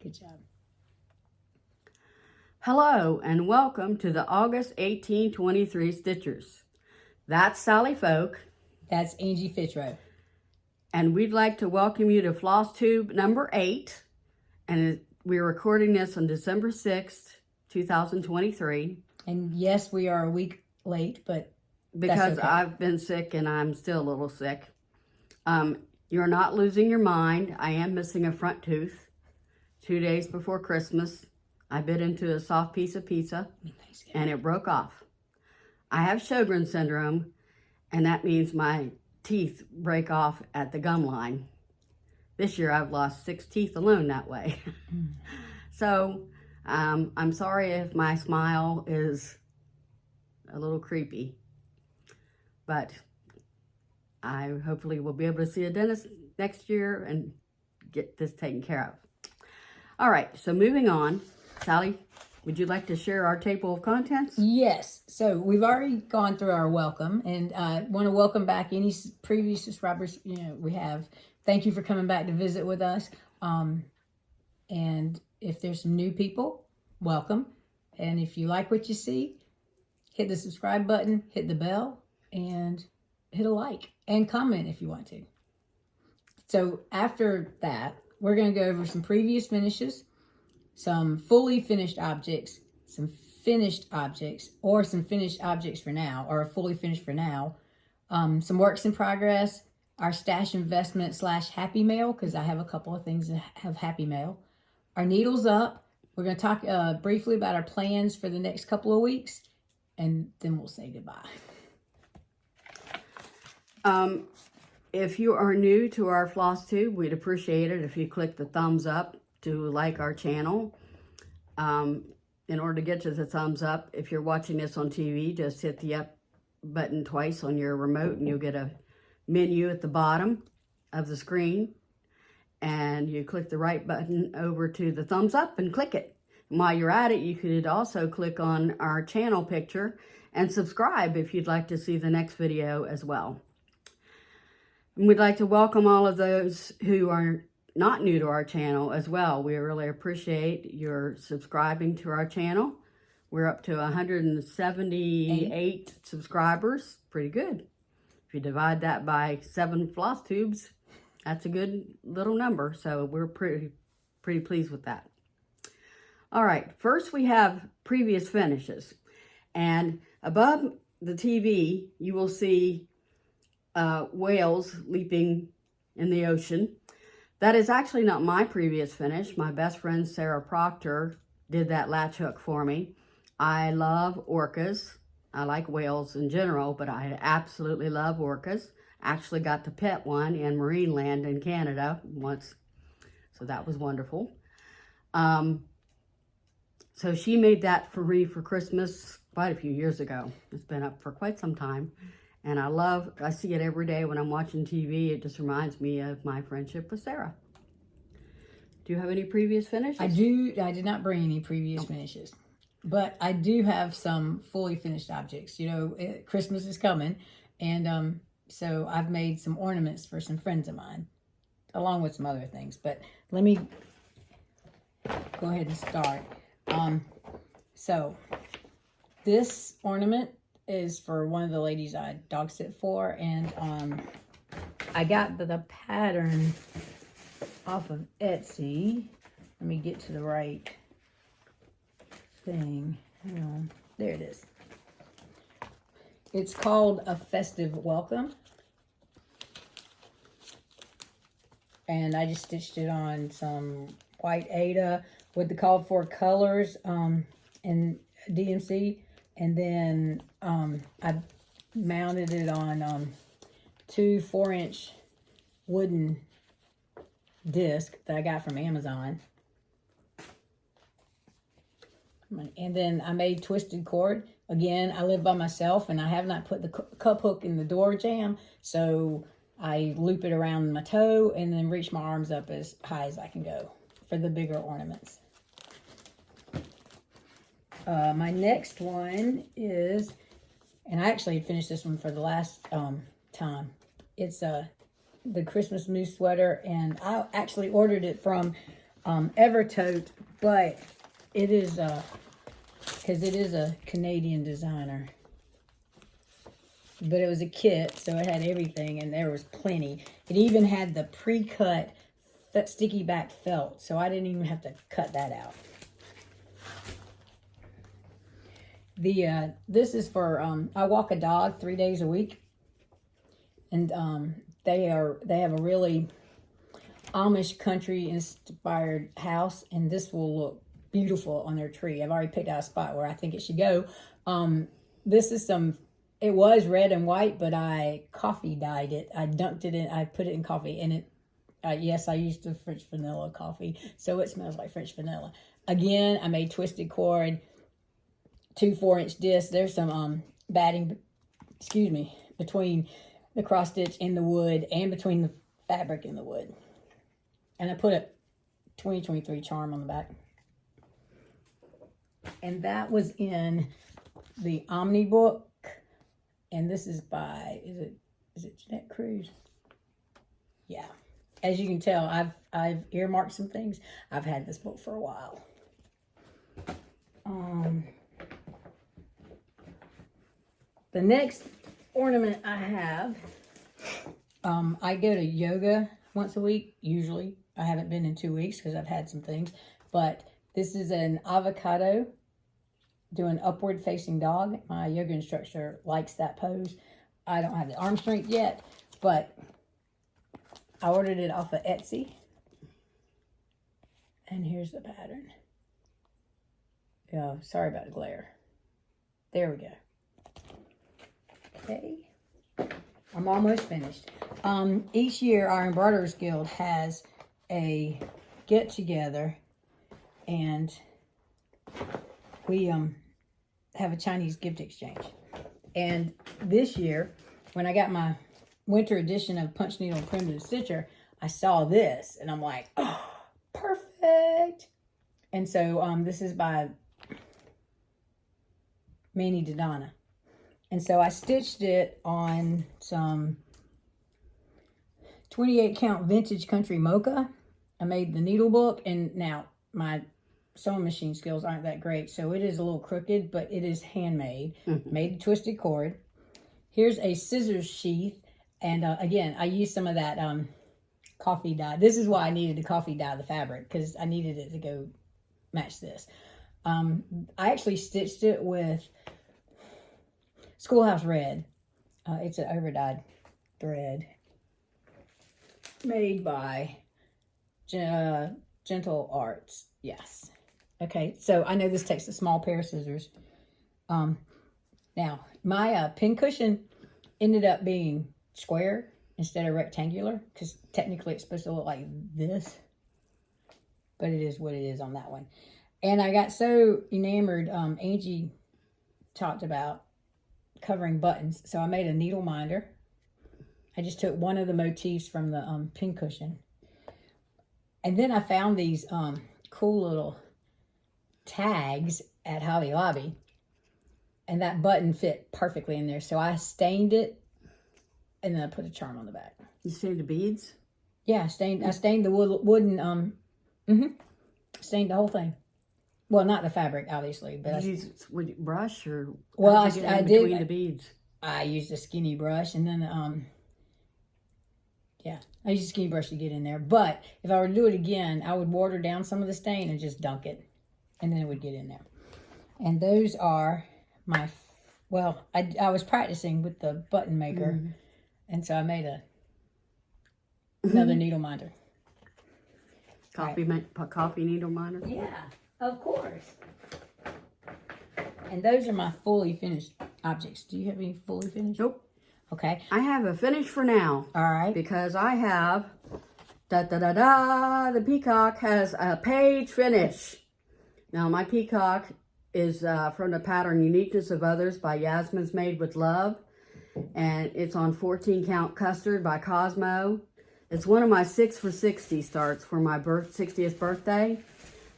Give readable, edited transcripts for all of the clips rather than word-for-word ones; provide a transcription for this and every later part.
Good job. Hello and welcome to the August 1823 Stitchers. That's Sally Folk. That's Angie Fitchrow. And we'd like to welcome you to Flosstube number 8. And we're recording this on December 6th, 2023. And yes, we are a week late, but because okay. I've been sick and I'm still a little sick. You're not losing your mind. I am missing a front tooth. 2 days before Christmas, I bit into a soft piece of pizza and it broke off. I have Sjogren's syndrome, and that means my teeth break off at the gum line. This year I've lost 6 teeth alone that way. So I'm sorry if my smile is a little creepy, but I hopefully will be able to see a dentist next year and get this taken care of. All right, so moving on. Sally, would you like to share our table of contents? Yes. So we've already gone through our welcome, and I want to welcome back any previous subscribers. We have. Thank you for coming back to visit with us. And if there's some new people, welcome. And if you like what you see, hit the subscribe button, hit the bell, and hit a like and comment if you want to. So after that, we're going to go over some previous finishes, some fully finished objects, some finished objects, or some finished objects for now, or fully finished for now, some works in progress, our stash investment / happy mail, because I have a couple of things that have happy mail, our needles up. We're going to talk briefly about our plans for the next couple of weeks, and then we'll say goodbye. If you are new to our Flosstube, we'd appreciate it if you click the thumbs up to like our channel. In order to get to the thumbs up, if you're watching this on TV, just hit the up button twice on your remote and you'll get a menu at the bottom of the screen. And you click the right button over to the thumbs up and click it. And while you're at it, you could also click on our channel picture and subscribe if you'd like to see the next video as well. And we'd like to welcome all of those who are not new to our channel as well. We really appreciate your subscribing to our channel. We're up to 178 subscribers. Pretty good. If you divide that by 7 Flosstubes, that's a good little number. So we're pretty pleased with that. All right, first we have previous finishes. And above the TV, you will see whales leaping in the ocean. That is actually not my previous finish. My best friend Sarah Proctor did that latch hook for me. I love orcas. I like whales in general, but I absolutely love orcas. Actually got to pet one in Marineland in Canada once, so that was wonderful. So she made that for me for Christmas quite a few years ago. It's been up for quite some time. And I see it every day when I'm watching TV. It just reminds me of my friendship with Sarah. Do you have any previous finishes? I do. I did not bring any previous finishes, but I do have some fully finished objects. Christmas is coming, and so I've made some ornaments for some friends of mine, along with some other things. But let me go ahead and start. So this ornament is for one of the ladies I dog sit for, and I got the pattern off of Etsy. Let me get to the right thing. Hang on. There it is. It's called A Festive Welcome, and I just stitched it on some white Aida with the called for colors and DMC. And then I mounted it on 2 4-inch wooden discs that I got from Amazon. And then I made twisted cord. Again, I live by myself and I have not put the cup hook in the door jamb. So I loop it around my toe and then reach my arms up as high as I can go for the bigger ornaments. My next one is, and I actually finished this one for the last time. It's the Christmas moose sweater, and I actually ordered it from Evertote, but it is because it is a Canadian designer. But it was a kit, so it had everything, and there was plenty. It even had the pre-cut sticky back felt, so I didn't even have to cut that out. This is for I walk a dog 3 days a week, and they have a really Amish country inspired house, and this will look beautiful on their tree. I've already picked out a spot where I think it should go. This is it was red and white, but I coffee dyed it. I dunked it in, I put it in coffee, and it, yes, I used the French vanilla coffee, so it smells like French vanilla. Again, I made twisted cord, 2 4-inch discs. There's some batting, between the cross stitch and the wood, and between the fabric and the wood. And I put a 2023 charm on the back. And that was in the Omni book. And this is by, is it Jeanette Cruz? Yeah. As you can tell, I've earmarked some things. I've had this book for a while. The next ornament I have, I go to yoga once a week, usually. I haven't been in 2 weeks because I've had some things. But this is an avocado doing upward facing dog. My yoga instructor likes that pose. I don't have the arm strength yet, but I ordered it off of Etsy. And here's the pattern. Yeah, sorry about the glare. There we go. Okay. I'm almost finished. Each year our Embroiderers Guild has a get together, and we have a Chinese gift exchange. And this year, when I got my winter edition of Punch Needle and Primitive Stitcher, I saw this, and I'm like, oh, perfect. And so this is by Manny Donna. And so I stitched it on some 28 count vintage country mocha. I made the needle book, and now my sewing machine skills aren't that great, so it is a little crooked, but it is handmade. Made a twisted cord. Here's a scissors sheath, and again, I used some of that coffee dye. This is why I needed to coffee dye the fabric, because I needed it to go match this. I actually stitched it with Schoolhouse Red. It's an overdyed thread made by Gentle Arts. Yes. Okay, so I know this takes a small pair of scissors. Now, my pin cushion ended up being square instead of rectangular, because technically it's supposed to look like this, but it is what it is on that one. And I got so enamored, Angie talked about covering buttons, so I made a needle minder. I just took one of the motifs from the pin cushion. And then I found these cool little tags at Hobby Lobby, and that button fit perfectly in there. So I stained it, and then I put a charm on the back. You stained the beads? Yeah, I stained the wooden, stained the whole thing. Well, not the fabric, obviously, but did you use a brush, or well, I did between the beads? I used a skinny brush, and then yeah, I used a skinny brush to get in there. But if I were to do it again, I would water down some of the stain and just dunk it, and then it would get in there. And those are my, well, I was practicing with the button maker, and so I made another needle minder. Coffee needle minder? Yeah, of course. And those are my fully finished objects. Do you have any fully finished? Nope. Okay. I have a finish for now. All right. Because I have, the peacock has a page finish. Now, my peacock is from the pattern Uniqueness of Others by Yasmin's Made with Love. And it's on 14 count custard by Cosmo. It's one of my 6 for 60 starts for my 60th birthday.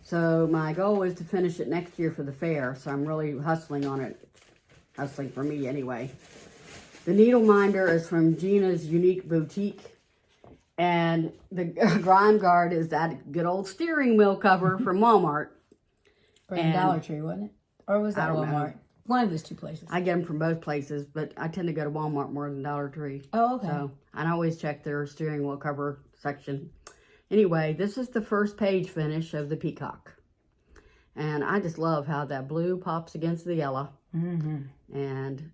So my goal is to finish it next year for the fair. So I'm really hustling on it. Hustling for me anyway. The needle minder is from Gina's Unique Boutique. And the grime guard is that good old steering wheel cover from Walmart. Or the Dollar Tree, wasn't it? Or was that I don't Walmart? know. One of those two places. I get them from both places, but I tend to go to Walmart more than Dollar Tree. Oh, okay. So I always check their steering wheel cover section. Anyway, this is the first page finish of the peacock. And I just love how that blue pops against the yellow. Mm-hmm. And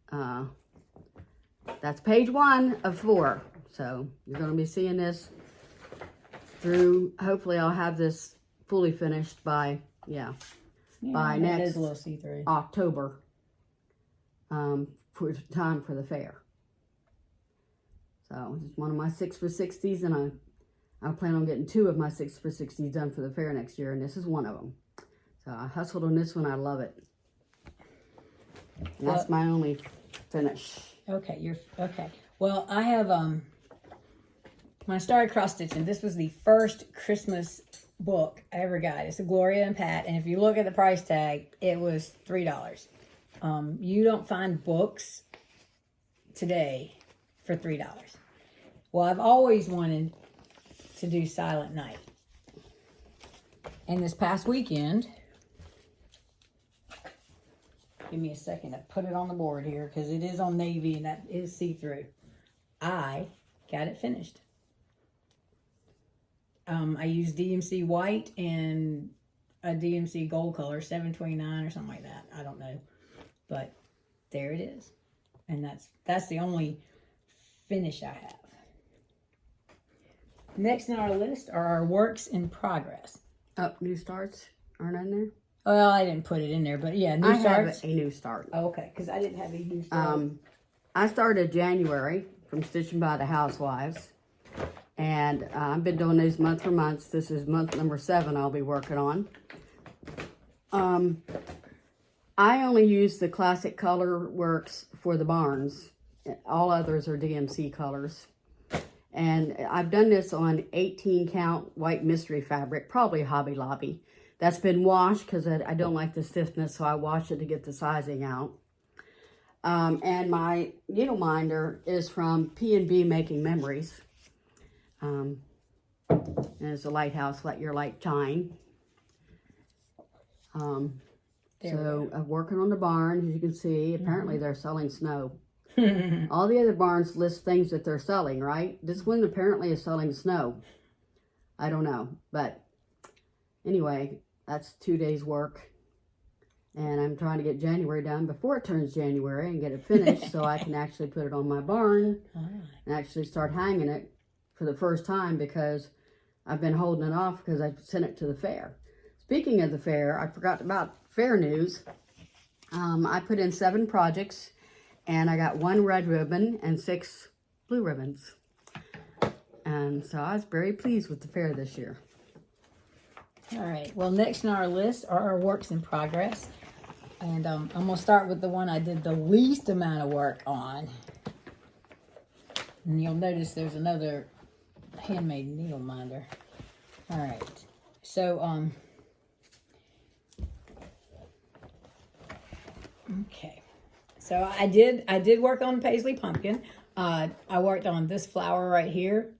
that's page 1 of 4. So you're going to be seeing this through, hopefully I'll have this fully finished by, by next It is a little see-through. October, for time for the fair. So it's one of my 6x60s, and I plan on getting 2 of my 6x60s done for the fair next year, and this is one of them. So I hustled on this one. I love it. And that's my only finish. Okay, okay. Well, I have when I started cross stitching, this was the first Christmas book I ever got. It's a Gloria and Pat, and if you look at the price tag, it was $3. You don't find books today for $3. Well, I've always wanted to do Silent Night, and this past weekend, give me a second to put it on the board here because it is on navy and that is see-through. I got it finished. I used DMC white and a DMC gold color, 729 or something like that. I don't know, but there it is, and that's the only finish I have. Next on our list are our works in progress. Oh, new starts aren't in there? Well, I didn't put it in there, but yeah, new starts. I have a new start. Oh, okay, because I didn't have a new start. I started January from Stitching by the Housewives. And I've been doing these month for months. This is month number 7 I'll be working on. I only use the classic color works for the barns. All others are DMC colors. And I've done this on 18 count white mystery fabric, probably Hobby Lobby. That's been washed because I don't like the stiffness, so I wash it to get the sizing out. And my needle minder is from PNBmakingmemories. And it's a lighthouse, let your light shine. So I'm working on the barn, as you can see. Apparently they're selling snow. All the other barns list things that they're selling, right? This one apparently is selling snow. I don't know, but anyway, that's 2 days work. And I'm trying to get January done before it turns January and get it finished so I can actually put it on my barn and actually start hanging it for the first time, because I've been holding it off because I sent it to the fair. Speaking of the fair, I forgot about fair news. I put in 7 projects and I got 1 red ribbon and 6 blue ribbons. And so I was very pleased with the fair this year. All right, well, next on our list are our works in progress. And I'm going to start with the one I did the least amount of work on. And you'll notice there's another handmade needle minder. All right, so okay, so I did work on Paisley Pumpkin. I worked on this flower right here.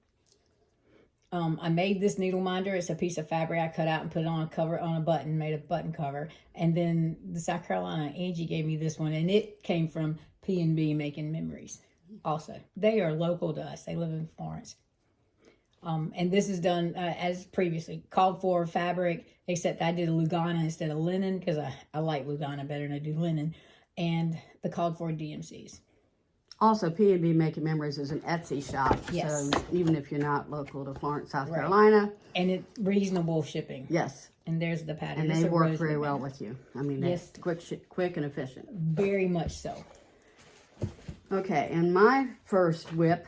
I made this needle minder. It's a piece of fabric I cut out and put it on a cover, on a button, made a button cover. And then the South Carolina, Angie gave me this one, and it came from PNB Making Memories. Also, they are local to us. They live in Florence. And this is done as previously called for fabric, except I did a Lugana instead of linen because I like Lugana better than I do linen, and the called for DMCs. Also, PNB Making Memories is an Etsy shop. Yes. So even if you're not local to Florence, South Carolina. And it's reasonable shipping. Yes. And there's the pattern. And they work very well with you. I mean, yes, quick and efficient. Very much so. Okay, and my first whip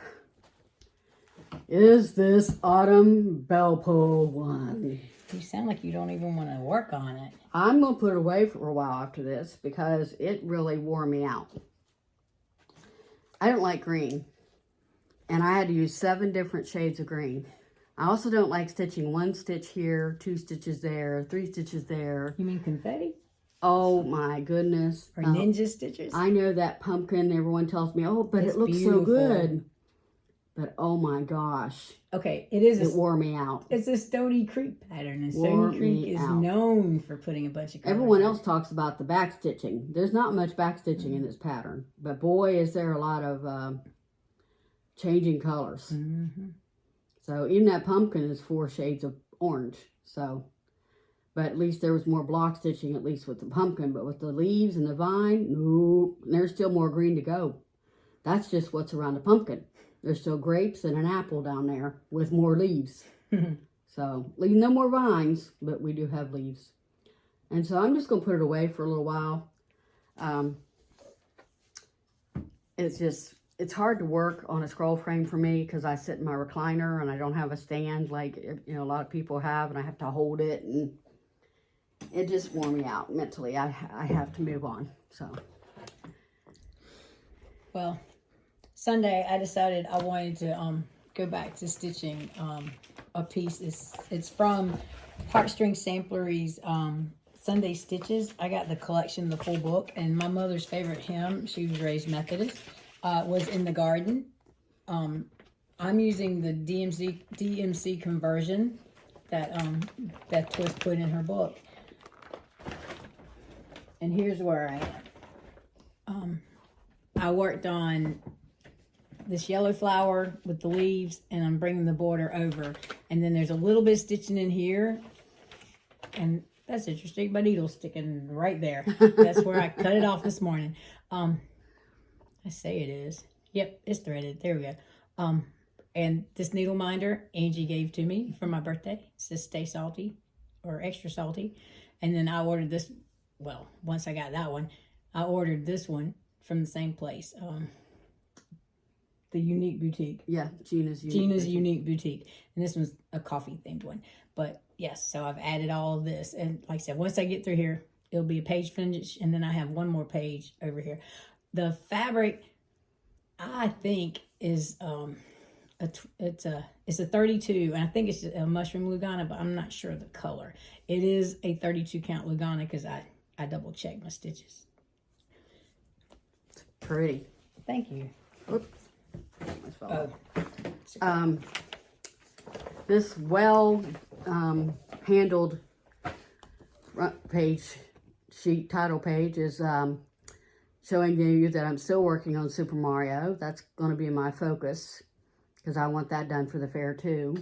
is this autumn bell pull one. You sound like you don't even want to work on it. I'm going to put it away for a while after this because it really wore me out. I don't like green, and I had to use 7 different shades of green. I also don't like stitching 1 stitch here, 2 stitches there, 3 stitches there. You mean confetti? Oh my goodness. Or ninja stitches? I know that pumpkin, everyone tells me, oh, but it's it looks beautiful. so good. But oh my gosh. Okay, it wore me out. It's a Stony Creek pattern, and Wore Stony Creek is known for putting a bunch of colors. Everyone else talks about the back stitching. There's not much back stitching in this pattern, but boy, is there a lot of changing colors. So even that pumpkin is 4 shades of orange. So, but at least there was more block stitching, at least with the pumpkin. But with the leaves and the vine, nope. And there's still more green to go. That's just what's around the pumpkin. There's still grapes and an apple down there with more leaves. So, no more vines, but we do have leaves. And so I'm just going to put it away for a little while. It's hard to work on a scroll frame for me because I sit in my recliner and I don't have a stand like, you know, a lot of people have, and I have to hold it, and it just wore me out mentally. I have to move on, so. Well, Sunday I decided I wanted to go back to stitching a piece. It's from Heartstring Samplery's Sunday Stitches. I got the collection, the full book, and my mother's favorite hymn, she was raised Methodist, was In the Garden. I'm using the DMC conversion that was put in her book. And here's where I am. I worked on this yellow flower with the leaves, and I'm bringing the border over. And then there's a little bit of stitching in here, and that's interesting. My needle's sticking right there. That's where I cut it off this morning. I say it is. Yep, it's threaded. There we go. And this needle minder, Angie gave to me for my birthday. It says Stay Salty, or Extra Salty. And then I ordered this, well, once I got that one, I ordered this one from the same place. The Unique Boutique. Yeah, Gina's Unique Boutique. And this one's a coffee themed one. But yes, so I've added all of this. And like I said, once I get through here, it'll be a page finish. And then I have one more page over here. The fabric, I think, is it's a 32. And I think it's a mushroom Lugana, but I'm not sure the color. It is a 32 count Lugana because I double checked my stitches. It's pretty. Thank you. Oops. This handled front page sheet title page is showing you that I'm still working on Super Mario. That's going to be my focus because I want that done for the fair too.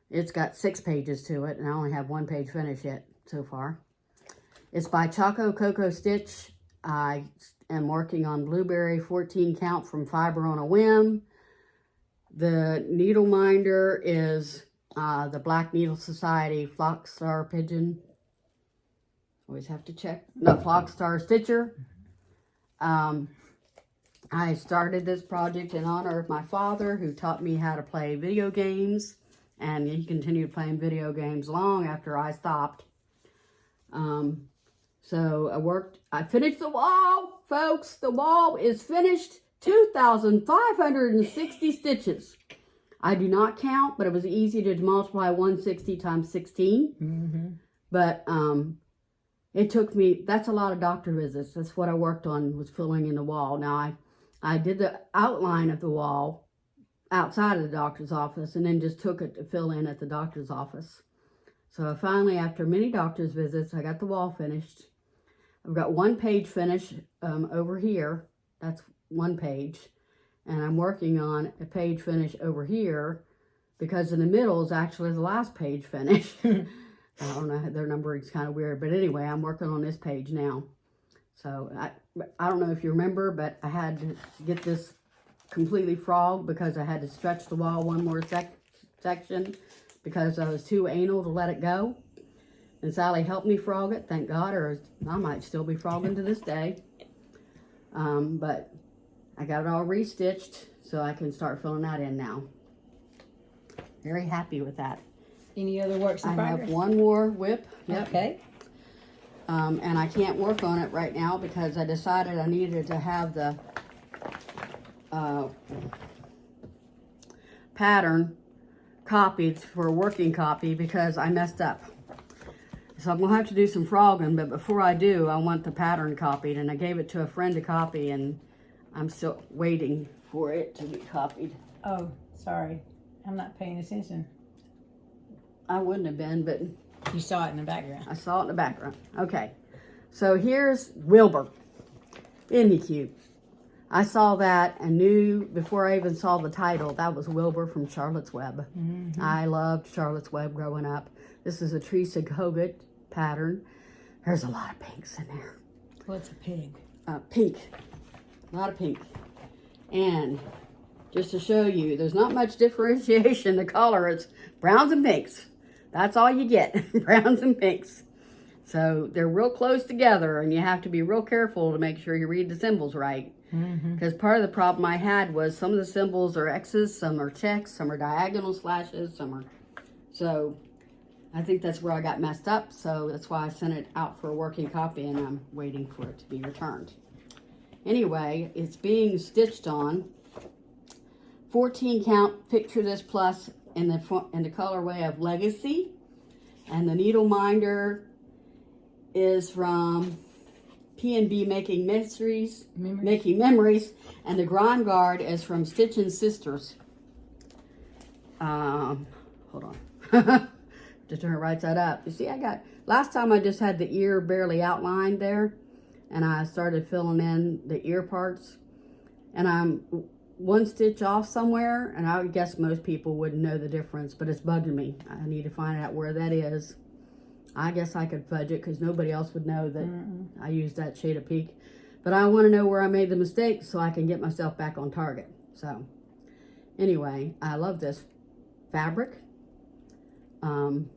It's got 6 pages to it, and I only have 1 page finished yet so far. It's by ChocoCocoStitch. I am working on Blueberry 14 count from Fiber on a Whim. The needle minder is the Black Needle Society Flockstar Pigeon. Always have to check. No, Flockstar Stitcher. I started this project in honor of my father, who taught me how to play video games, and he continued playing video games long after I stopped. So I finished the wall, folks. The wall is finished. 2,560 stitches. I do not count, but it was easy to multiply 160 times 16. But it took me, that's a lot of doctor visits. That's what I worked on, was filling in the wall. Now, I did the outline of the wall outside of the doctor's office, and then just took it to fill in at the doctor's office. So finally, after many doctor's visits, I got the wall finished. I've got 1 page finished over here. That's 1 page. And I'm working on a page finish over here, because in the middle is actually the last page finish. I don't know, their numbering's kind of weird. But anyway, I'm working on this page now. So I don't know if you remember, but I had to get this completely frogged because I had to stretch the wall 1 more section because I was too anal to let it go. And Sally helped me frog it, thank God, or I might still be frogging to this day. But I got it all restitched, so I can start filling that in now. Very happy with that. Any other works in progress? I have 1 more whip. Yep. Okay. And I can't work on it right now because I decided I needed to have the pattern copied for a working copy because I messed up. So I'm going to have to do some frogging, but before I do, I want the pattern copied. And I gave it to a friend to copy, and I'm still waiting for it to be copied. Oh, Sorry, I'm not paying attention. I wouldn't have been, but You saw it in the background. I saw it in the background. Okay, so here's Wilbur. Isn't he cute? I saw that and knew before I even saw the title, that was Wilbur from Charlotte's Web. Mm-hmm. I loved Charlotte's Web growing up. This is a Teresa Kogut pattern. There's a lot of pinks in there. What's a pig? Pink. A lot of pink. And just to show you, there's not much differentiation. The color is browns and pinks. That's all you get, browns and pinks. So they're real close together, and you have to be real careful to make sure you read the symbols right. Because part of the problem I had was some of the symbols are X's, some are checks, some are diagonal slashes, some are... So I think that's where I got messed up. So that's why I sent it out for a working copy, and I'm waiting for it to be returned. Anyway, it's being stitched on. 14 count Picture This Plus in the colorway of Legacy. And the needle minder is from PNBmakingmemories, Making Memories, and the grime guard is from Stitch and Sisters. Hold on. To turn it right side up. You see, last time I just had the ear barely outlined there, and I started filling in the ear parts, and I'm one stitch off somewhere, and I would guess most people wouldn't know the difference, but it's bugging me. I need to find out where that is. I guess I could fudge it because nobody else would know that I used that shade of pink. But I want to know where I made the mistake so I can get myself back on target. So anyway, I love this fabric. And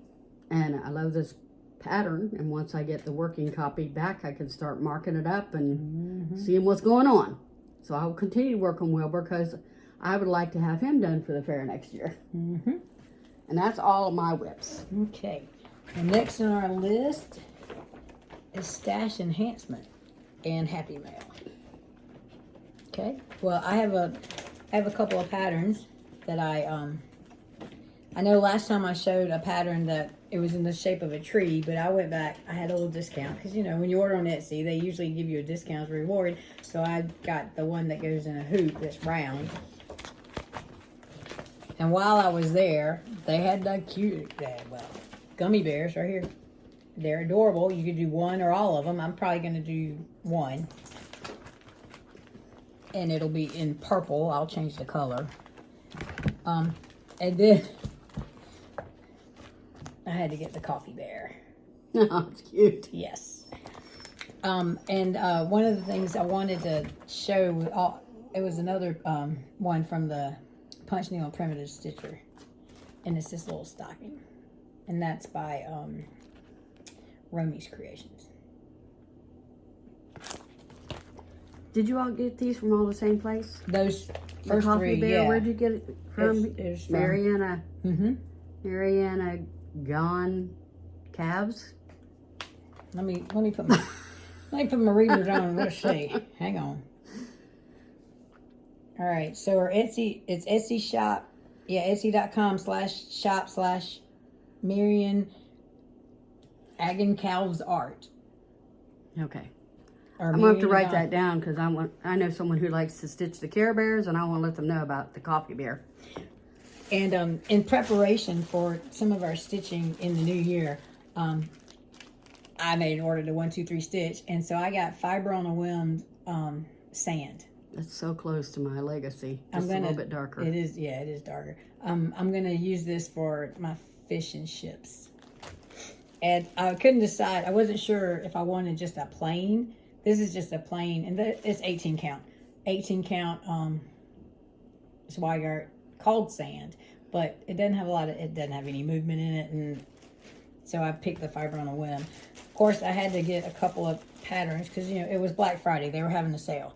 I love this pattern. And once I get the working copy back, I can start marking it up and seeing what's going on. So I will continue to work on Wilbur because I would like to have him done for the fair next year. And that's all of my whips. Okay. And next on our list is Stash Enhancement and Happy Mail. Okay. Well, I have a couple of patterns that I know last time I showed a pattern that it was in the shape of a tree, but I went back, I had a little discount because, you know, when you order on Etsy, they usually give you a discount as a reward. So I got the one that goes in a hoop that's round. And while I was there, they had the cute, gummy bears right here. They're adorable. You could do one or all of them. I'm probably going to do one. And it'll be in purple. I'll change the color. And then I had to get the coffee bear. Oh, it's cute. Yes. And one of the things I wanted to show, it was another one from the Punch Needle and Primitive Stitcher. And it's this little stocking. And that's by Romy's Creations. Did you all get these from all the same place? Those The first coffee three, bear, yeah. where'd you get it from? It's from Mariana. Mariana Goncalves. Let me put my readers on. Let's see. Hang on. All right. So our Etsy, it's Etsy shop. Yeah, Etsy.com/shop/Mariana Goncalves art. Okay. Or I'm going to have to Mariana write that down because I know someone who likes to stitch the Care Bears, and I want to let them know about the coffee bear. And in preparation for some of our stitching in the new year, I made an order to 1, 2, 3 stitch, and so I got Fiber on a Whim sand. That's so close to my Legacy. Just a little bit darker. It is, yeah, it is darker. I'm gonna use this for my fish and chips. And I couldn't decide. I wasn't sure if I wanted just a plain. This is just a plain, and it's 18 count. 18 count. It's wire called sand, but it doesn't have it doesn't have any movement in it, and so I picked the Fiber on a Whim. Of course, I had to get a couple of patterns because, you know, it was Black Friday. They were having a sale.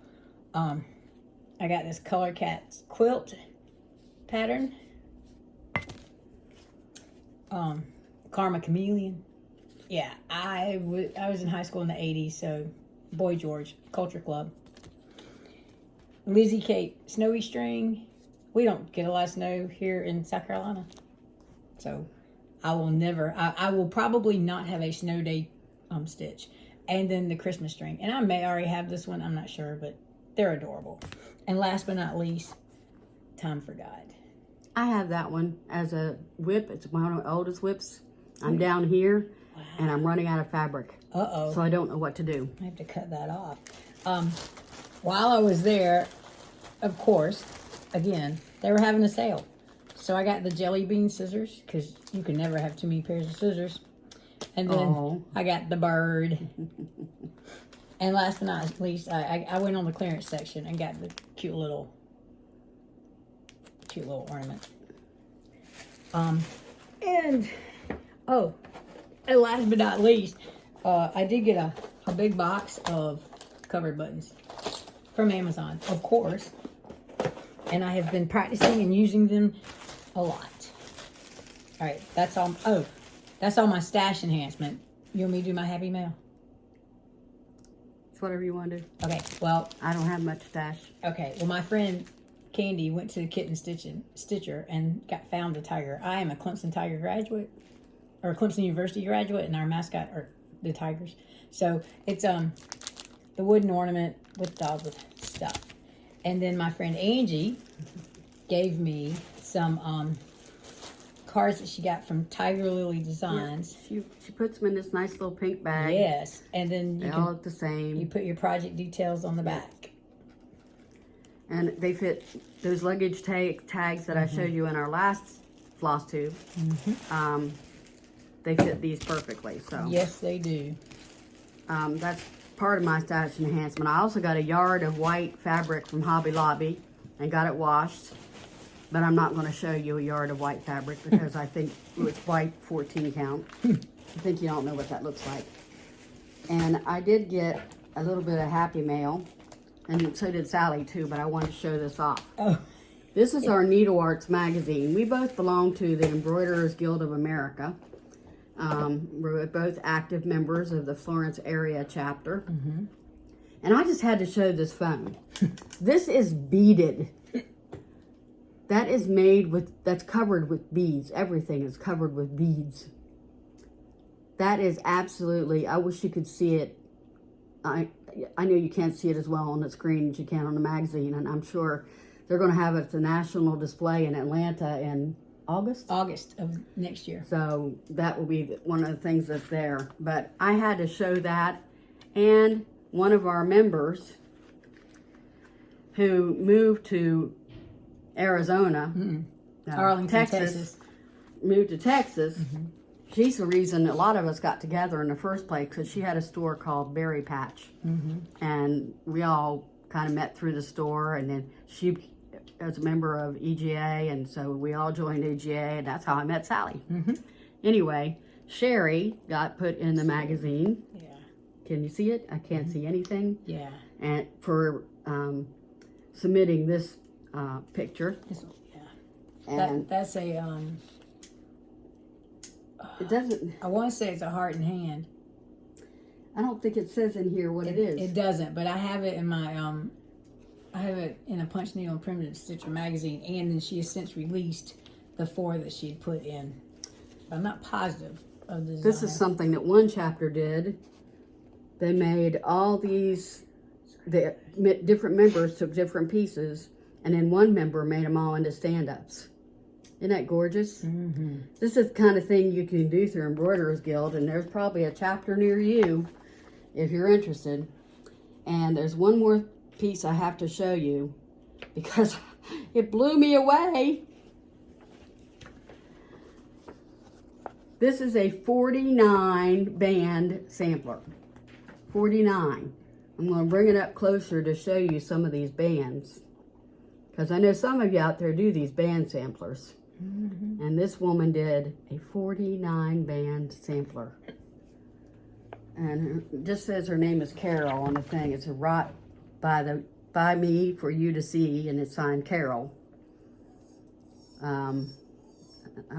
I got this Color Cats quilt pattern. Karma Chameleon. Yeah, I was in high school in the 80s, so Boy George, Culture Club. Lizzie Kate, Snowy String. We don't get a lot of snow here in South Carolina. So I will probably not have a snow day stitch. And then the Christmas string. And I may already have this one, I'm not sure, but they're adorable. And last but not least, Time for God. I have that one as a whip. It's one of my oldest whips. I'm down here, and I'm running out of fabric. Uh-oh. So I don't know what to do. I have to cut that off. While I was there, of course, again, they were having a sale. So I got the jelly bean scissors, because you can never have too many pairs of scissors. And then I got the bird. And last but not least, I went on the clearance section and got the cute little ornament. And last but not least, I did get a big box of covered buttons from Amazon, of course. And I have been practicing and using them a lot. All right, that's all. Oh, that's all my stash enhancement. You want me to do my happy mail? It's whatever you want to do. Okay, well. I don't have much stash. Okay, well, my friend Candy went to the Kitten Stitcher and found a tiger. I am a Clemson Tiger graduate, or a Clemson University graduate, and our mascot are the tigers. So it's the wooden ornament with all the stuff. And then my friend Angie gave me some cards that she got from Tiger Lily Designs. Yeah, she puts them in this nice little pink bag. Yes, and then they all look the same. You put your project details on the back. And they fit those luggage tags that I showed you in our last Flosstube. They fit these perfectly. So yes, they do. That's part of my stash enhancement. I also got a yard of white fabric from Hobby Lobby and got it washed. But I'm not going to show you a yard of white fabric because I think it's white 14 count. I think you don't know what that looks like. And I did get a little bit of Happy Mail, and so did Sally too, but I wanted to show this off. Oh. This is our Needle Arts magazine. We both belong to the Embroiderers Guild of America. We're both active members of the Florence area chapter. And I just had to show this phone. This is beaded. That is made with, that's covered with beads. Everything is covered with beads. That is absolutely, I wish you could see it. I know you can't see it as well on the screen as you can on the magazine, and I'm sure they're going to have it at the national display in Atlanta in August? August of next year. So that will be one of the things that's there. But I had to show that, and one of our members who moved to Arizona, Arlington, Texas, moved to Texas. She's the reason a lot of us got together in the first place, because she had a store called Berri Patch. And we all kind of met through the store, and then she was a member of EGA, and so we all joined EGA, and that's how I met Sally. Anyway, Sherry got put in the magazine. Yeah. Can you see it? I can't see anything. Yeah. And for submitting this picture. Yeah. And that's a it doesn't, I want to say it's a heart and hand. I don't think it says in here what it is. It doesn't, but I have it in my I have it in a Punch Needle and Primitive Stitcher magazine, and then she has since released the 4 that she had put in. I'm not positive of the design. This is something that one chapter did. They made all these, the different members took different pieces, and then one member made them all into stand-ups. Isn't that gorgeous? This is the kind of thing you can do through Embroiderers Guild, and there's probably a chapter near you if you're interested. And there's one more piece I have to show you because it blew me away. This is a 49 band sampler. 49. I'm going to bring it up closer to show you some of these bands, because I know some of you out there do these band samplers. And this woman did a 49 band sampler. And it just says her name is Carol on the thing. It's a wrought by me for you to see, and it's signed Carol. I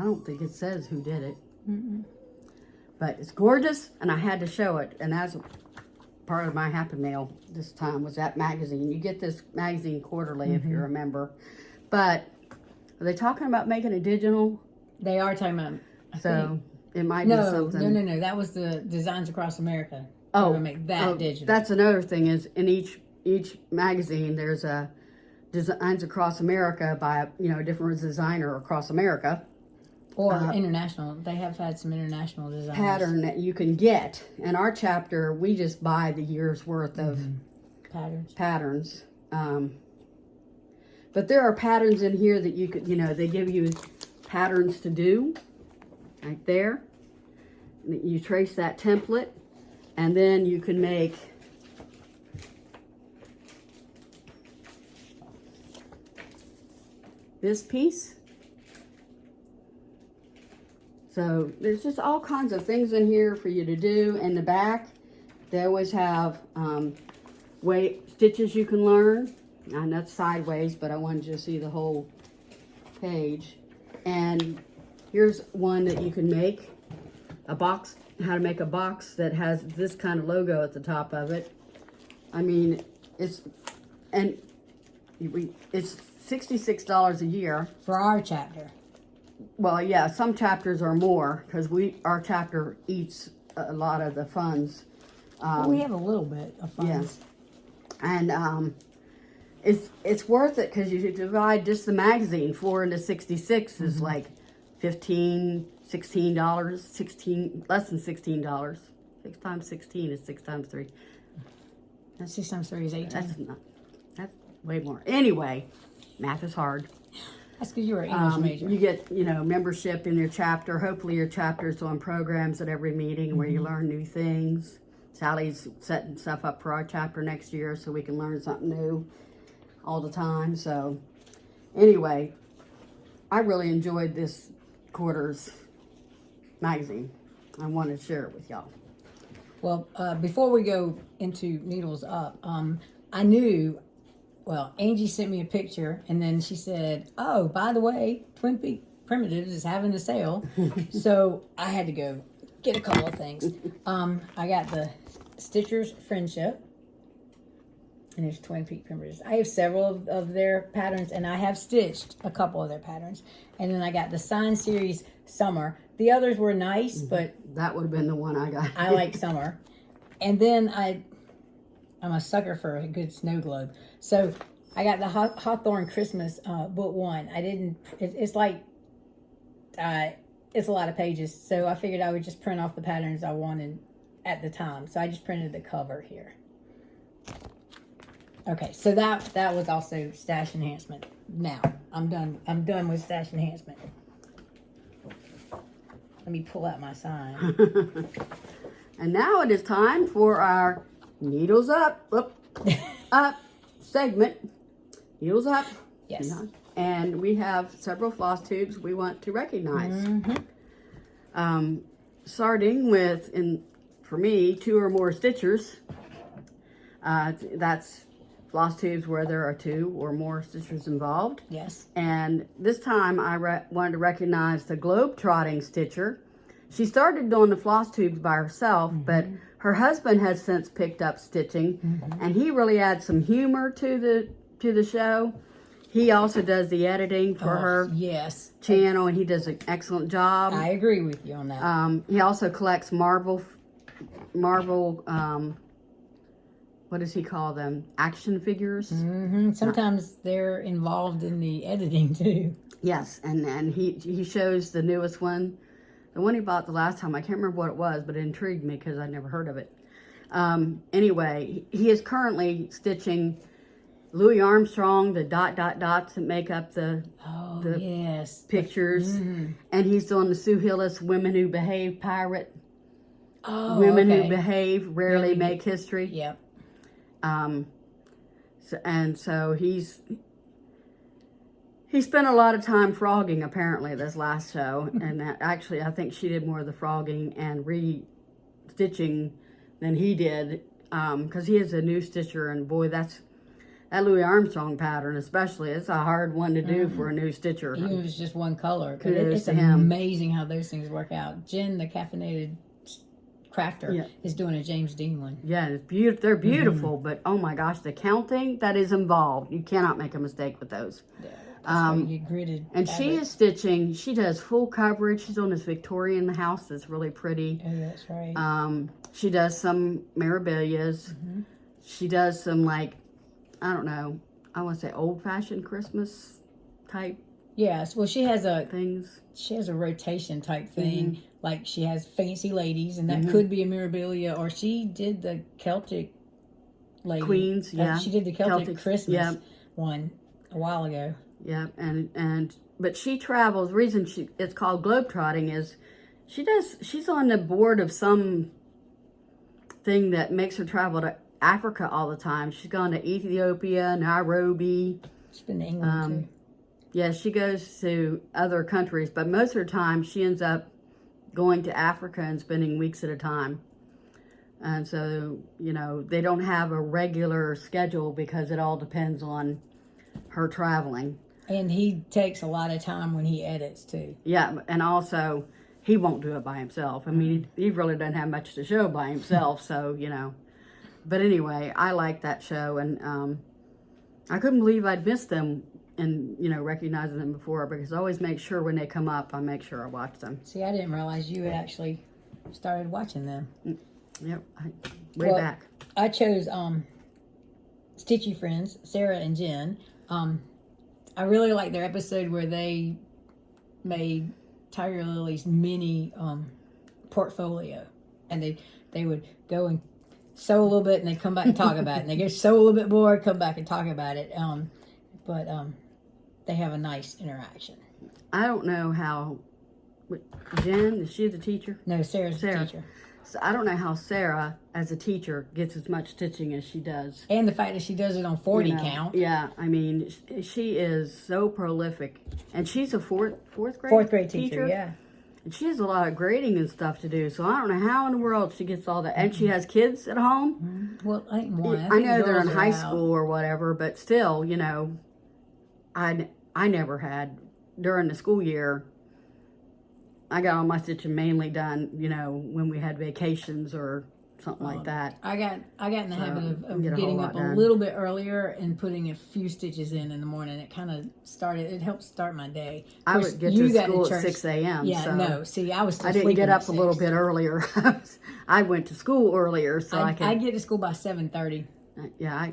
don't think it says who did it. But it's gorgeous, and I had to show it. And that's part of my Happy Mail this time, was that magazine. You get this magazine quarterly if you're a member. But are they talking about making it digital? They are talking about. So it might be something. No. That was the Designs Across America. Oh, to make that digital. That's another thing, is in each magazine there's a designs across America by, you know, a different designer across America. Or international. They have had some international designers. Pattern that you can get. In our chapter, we just buy the year's worth of patterns. But there are patterns in here that you could, you know, they give you patterns to do right there. You trace that template, and then you can make this piece. So there's just all kinds of things in here for you to do. In the back, they always have stitches you can learn. I know it's sideways, but I wanted you to see the whole page. And here's one that you can make. A box, how to make a box that has this kind of logo at the top of it. I mean, it's $66 a year. For our chapter. Well, yeah, some chapters are more because our chapter eats a lot of the funds. We have a little bit of funds. Yeah. And it's worth it because you divide just the magazine. 4 into 66 is like $15, $16, less than $16. 6 times 16 is 6 times 3. That's 6 times 3 is 18. That's way more. Anyway, math is hard. That's because you're an English major. You get, you know, membership in your chapter. Hopefully your chapter's on programs at every meeting where you learn new things. Sally's setting stuff up for our chapter next year so we can learn something new all the time. So anyway, I really enjoyed this quarter's magazine. I wanted to share it with y'all. Well, before we go into Needles Up, I knew, well, Angie sent me a picture, and then she said, oh, by the way, Twin Peaks Primatives is having a sale. So I had to go get a couple of things. I got the Stitcher's Friendship, and there's Twin Peaks Primatives. I have several of their patterns, and I have stitched a couple of their patterns. And then I got the Sign Series Summer. The others were nice, but that would have been the one I got. I like Summer. And then I'm a sucker for a good snow globe. So I got the Hawthorne Christmas book 1. It's like, it's a lot of pages. So I figured I would just print off the patterns I wanted at the time. So I just printed the cover here. Okay, so that was also stash enhancement. Now, I'm done with stash enhancement. Let me pull out my sign. And now it is time for our Needles Up segment. Needles Up. Yes. And we have several floss tubes we want to recognize. Starting with, for me, 2 or more stitchers. That's floss tubes where there are 2 or more stitchers involved. Yes. And this time I wanted to recognize the Globetrotting stitcher. She started doing the floss tubes by herself, but her husband has since picked up stitching, and he really adds some humor to the show. He also does the editing for her channel, and he does an excellent job. I agree with you on that. He also collects Marvel, what does he call them? Action figures. Sometimes they're involved in the editing too. Yes, and he shows the newest one. The one he bought the last time, I can't remember what it was, but it intrigued me because I'd never heard of it. Anyway, he is currently stitching Louis Armstrong, the dots that make up the pictures. And he's doing the Sue Hillis Women Who Behave pirate. Women Who Behave rarely make history. Yep. So he spent a lot of time frogging apparently this last show, and actually I think she did more of the frogging and re-stitching than he did, because he is a new stitcher, and boy, that Louis Armstrong pattern especially, it's a hard one to do for a new stitcher. Even if it's just one color. It's amazing how those things work out. Jen, the caffeinated crafter, is doing a James Dean one. Yeah, it's beautiful. They're beautiful, but oh my gosh, the counting that is involved, you cannot make a mistake with those. Yeah, that's where you get gridded. And she is stitching. She does full coverage. She's on this Victorian house that's really pretty. Oh, that's right. She does some Mirabilias. She does some, like, I don't know, I want to say old-fashioned Christmas type Yes. Well, she has a things. rotation type thing. Like she has fancy ladies, and that could be a Mirabilia, or she did the Celtic lady. Queens, yeah. She did the Celtic Christmas yeah. one a while ago. Yeah, but she travels. The reason it's called Globetrotting is she's on the board of some thing that makes her travel to Africa all the time. She's gone to Ethiopia, Nairobi. She's been to England too. Yeah, she goes to other countries, but most of her time she ends up going to Africa and spending weeks at a time. And so, you know, they don't have a regular schedule because it all depends on her traveling. And he takes a lot of time when he edits too. Yeah, and also he won't do it by himself. I mean, he really doesn't have much to show by himself, so, you know. But anyway, I like that show, and I couldn't believe I'd missed them and, you know, recognizing them before, because I always make sure when they come up, I make sure I watch them. See, I didn't realize you had actually started watching them. Yep, way back. I chose Stitchy friends, Sarah and Jen. I really like their episode where they made Tiger Lily's mini portfolio, and they would go and sew a little bit, and they come back and talk about it, and they go sew a little bit more, come back and talk about it. But they have a nice interaction. I don't know how Jen, is she the teacher? No, Sarah's the teacher. So I don't know how Sarah, as a teacher, gets as much stitching as she does. And the fact that she does it on 40 count. Yeah, I mean, she is so prolific. And she's a fourth grade? Fourth grade teacher, yeah. And she has a lot of grading and stuff to do. So I don't know how in the world she gets all that. And she has kids at home. Well, I think more. I know they're in high school or whatever, but still, you know, I never had, during the school year, I got all my stitching mainly done, you know, when we had vacations or something like that. I got in the habit of getting up a little bit earlier and putting a few stitches in the morning. It kind of it helped start my day. I would get to school at 6 a.m. Yeah, so no, see, I was still I didn't get up a little bit earlier. I went to school earlier, so I could. I get to school by 7:30. Yeah,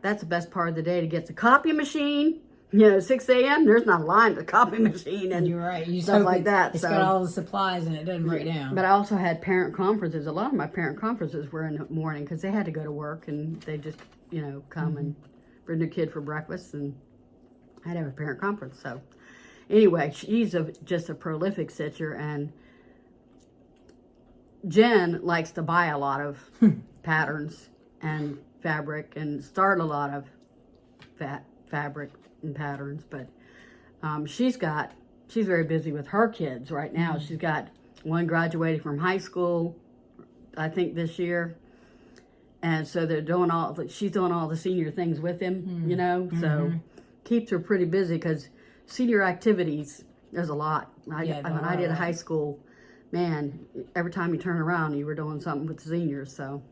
that's the best part of the day, to get the copy machine. You know, 6 a.m., there's not a line at the copy machine and you're right. You stuff like that. It's got all the supplies and it doesn't break down. But I also had parent conferences. A lot of my parent conferences were in the morning because they had to go to work, and they just, you know, come and bring their kid for breakfast, and I'd have a parent conference. So anyway, she's just a prolific stitcher, and Jen likes to buy a lot of patterns and fabric and start a lot of fabric and patterns, but she's very busy with her kids right now. She's got one graduating from high school, I think this year, and so she's doing all the senior things with him, you know, so keeps her pretty busy, because senior activities, there's a lot. When I did high school, man, every time you turn around you were doing something with the seniors. So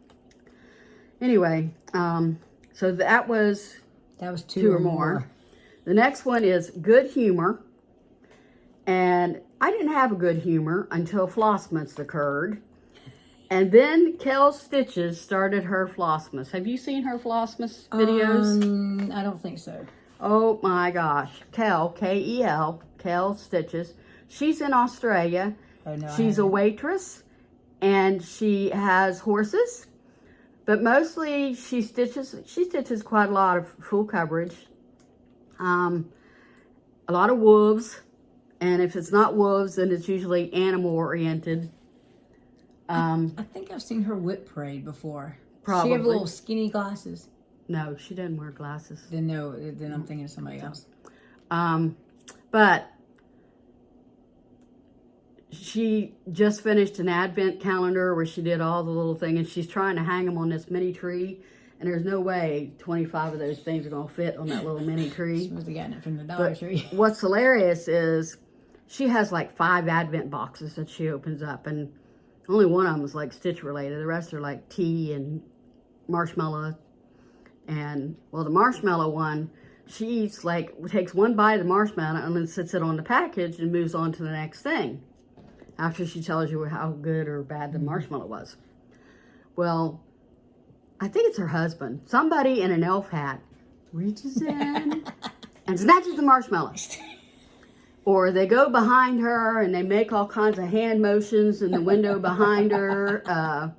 anyway, so that was two or more. The next one is good humor, and I didn't have a good humor until Flossmas occurred, and then Kel Stitches started her Flossmas. Have you seen her Flossmas videos? I don't think so. Oh my gosh, Kel, K-E-L, Kel Stitches. She's in Australia. Oh, no, she's a waitress, and she has horses, but mostly she stitches quite a lot of full coverage. A lot of wolves, and if it's not wolves, then it's usually animal oriented. I think I've seen her whip parade before. Probably. She have little skinny glasses. No, she doesn't wear glasses. Then I'm thinking of somebody else. But she just finished an advent calendar where she did all the little things, and she's trying to hang them on this mini tree. And there's no way 25 of those things are going to fit on that little mini tree. She must have gotten it from the Dollar Tree. What's hilarious is she has like 5 advent boxes that she opens up. And only one of them is like stitch related. The rest are like tea and marshmallow. And, well, the marshmallow one, she takes one bite of the marshmallow and then sits it on the package and moves on to the next thing, after she tells you how good or bad the marshmallow was. Well, I think it's her husband. Somebody in an elf hat reaches in and snatches the marshmallow. Or they go behind her and they make all kinds of hand motions in the window behind her.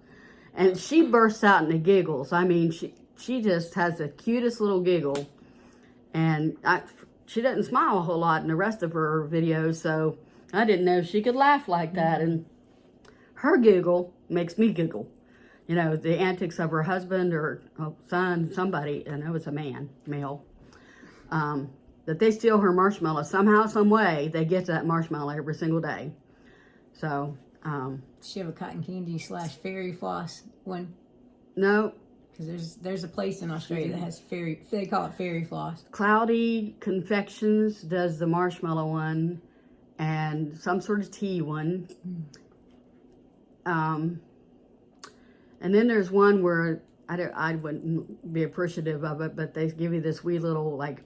And she bursts out into giggles. I mean, she just has the cutest little giggle. And she doesn't smile a whole lot in the rest of her videos, so I didn't know she could laugh like that. And her giggle makes me giggle. You know, the antics of her husband or son, somebody, and it was a male, that they steal her marshmallow. Somehow, some way, they get to that marshmallow every single day. So, does she have a cotton candy / fairy floss one? No. Because there's a place in Australia that has they call it fairy floss. Cloudy Confections does the marshmallow one, and some sort of tea one. And then there's one where I wouldn't be appreciative of it, but they give you this wee little like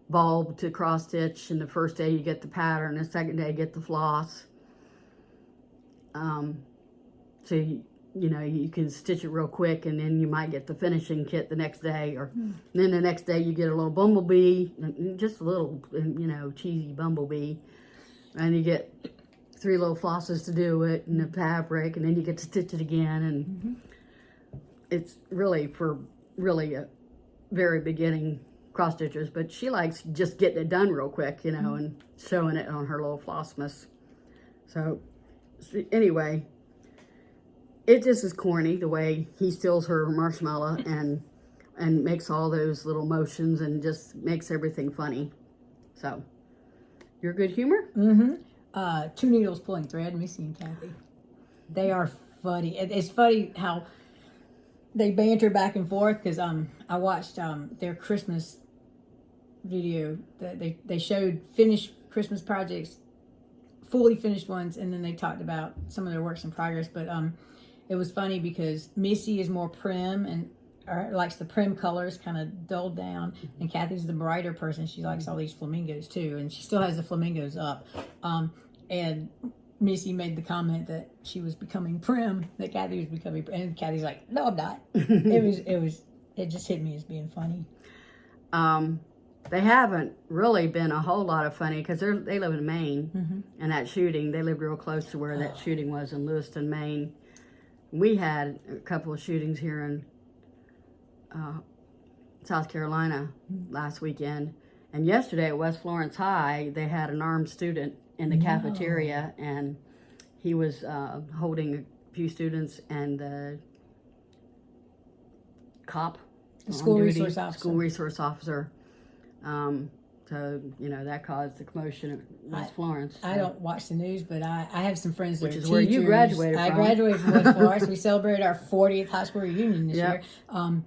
bulb to cross stitch, and the first day you get the pattern, the second day you get the floss. So you know, you can stitch it real quick, and then you might get the finishing kit the next day, or then the next day you get a little bumblebee, just a little, you know, cheesy bumblebee, and you get 3 little flosses to do it, and the fabric, and then you get to stitch it again, and it's really for a very beginning cross stitchers, but she likes just getting it done real quick, you know, and showing it on her little Flossmas. So anyway, it just is corny the way he steals her marshmallow and makes all those little motions and just makes everything funny. So, your good humor? 2 needles pulling thread, Missy and Kathy. They are funny. It's funny how they banter back and forth, because I watched their Christmas video that they showed finished Christmas projects, fully finished ones, and then they talked about some of their works in progress. But it was funny because Missy is more prim and likes the prim colors kind of dulled down, and Kathy's the brighter person. She likes all these flamingos too, and she still has the flamingos up. And Missy made the comment that she was becoming prim, that Kathy was becoming prim, and Kathy's like, "No, I'm not." It just hit me as being funny. They haven't really been a whole lot of funny, because they live in Maine, and that shooting, they lived real close to where that shooting was in Lewiston, Maine. We had a couple of shootings here in South Carolina last weekend, and yesterday at West Florence High, they had an armed student in the cafeteria, and he was holding a few students, and the cop, school resource officer. So, you know, that caused the commotion at West Florence. I don't watch the news, but I have some friends that Which are is teachers. where you graduated from. I graduated from West Florence. We celebrated our 40th high school reunion this year. I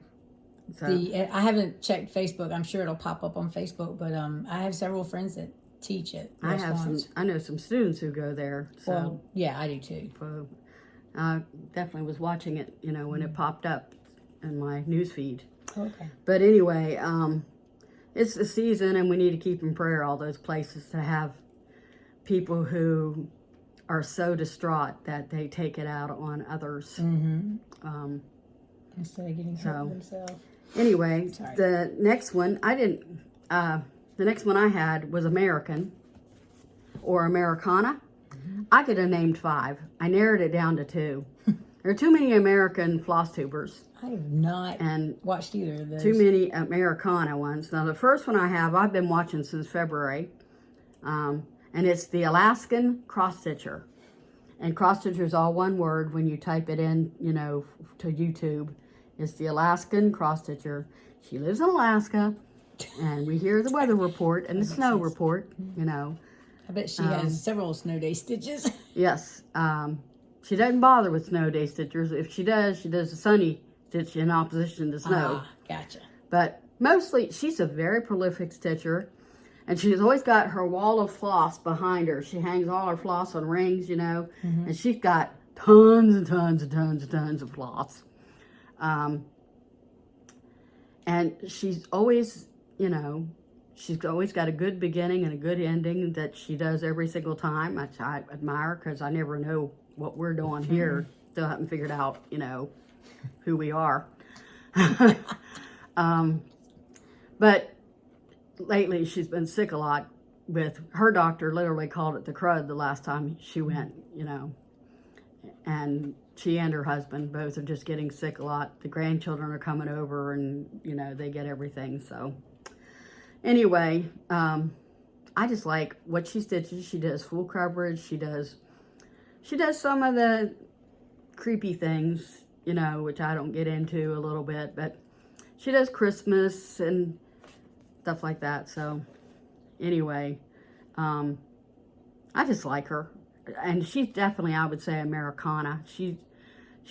haven't checked Facebook. I'm sure it'll pop up on Facebook, but I have several friends that teach at West Florence. I know some students who go there. So. Well, yeah, I do too. So, definitely was watching it, you know, when it popped up in my news feed. Okay. But anyway, it's the season, and we need to keep in prayer all those places to have people who are so distraught that they take it out on others. Instead of getting hurt themselves. Anyway, the next one, the next one I had was American or Americana. I could have named 5. I narrowed it down to 2. There are too many American floss tubers. I have not watched either of those. Too many Americana ones. Now, the first one I've been watching since February, and it's the Alaskan cross stitcher. And cross stitcher is all one word when you type it in, you know, to YouTube. It's the Alaskan cross stitcher. She lives in Alaska, and we hear the weather report and the snow report, you know. I bet she has several snow day stitches. Yes. She doesn't bother with snow day stitchers. If she does a sunny stitch in opposition to snow. Gotcha. But mostly, she's a very prolific stitcher, and she's always got her wall of floss behind her. She hangs all her floss on rings, you know, and she's got tons and tons and tons and tons of floss. And she's always, you know, she's always got a good beginning and a good ending that she does every single time, which I admire, because I never know what we're doing here. Still haven't figured out, you know, who we are. But lately she's been sick a lot with, her doctor literally called it the crud the last time she went, you know. And she and her husband both are just getting sick a lot. The grandchildren are coming over and, you know, they get everything. So anyway, I just like what she stitches. She does full coverage. She does some of the creepy things, you know, which I don't get into a little bit, but she does Christmas and stuff like that. So anyway, I just like her. And she's definitely, I would say, Americana. She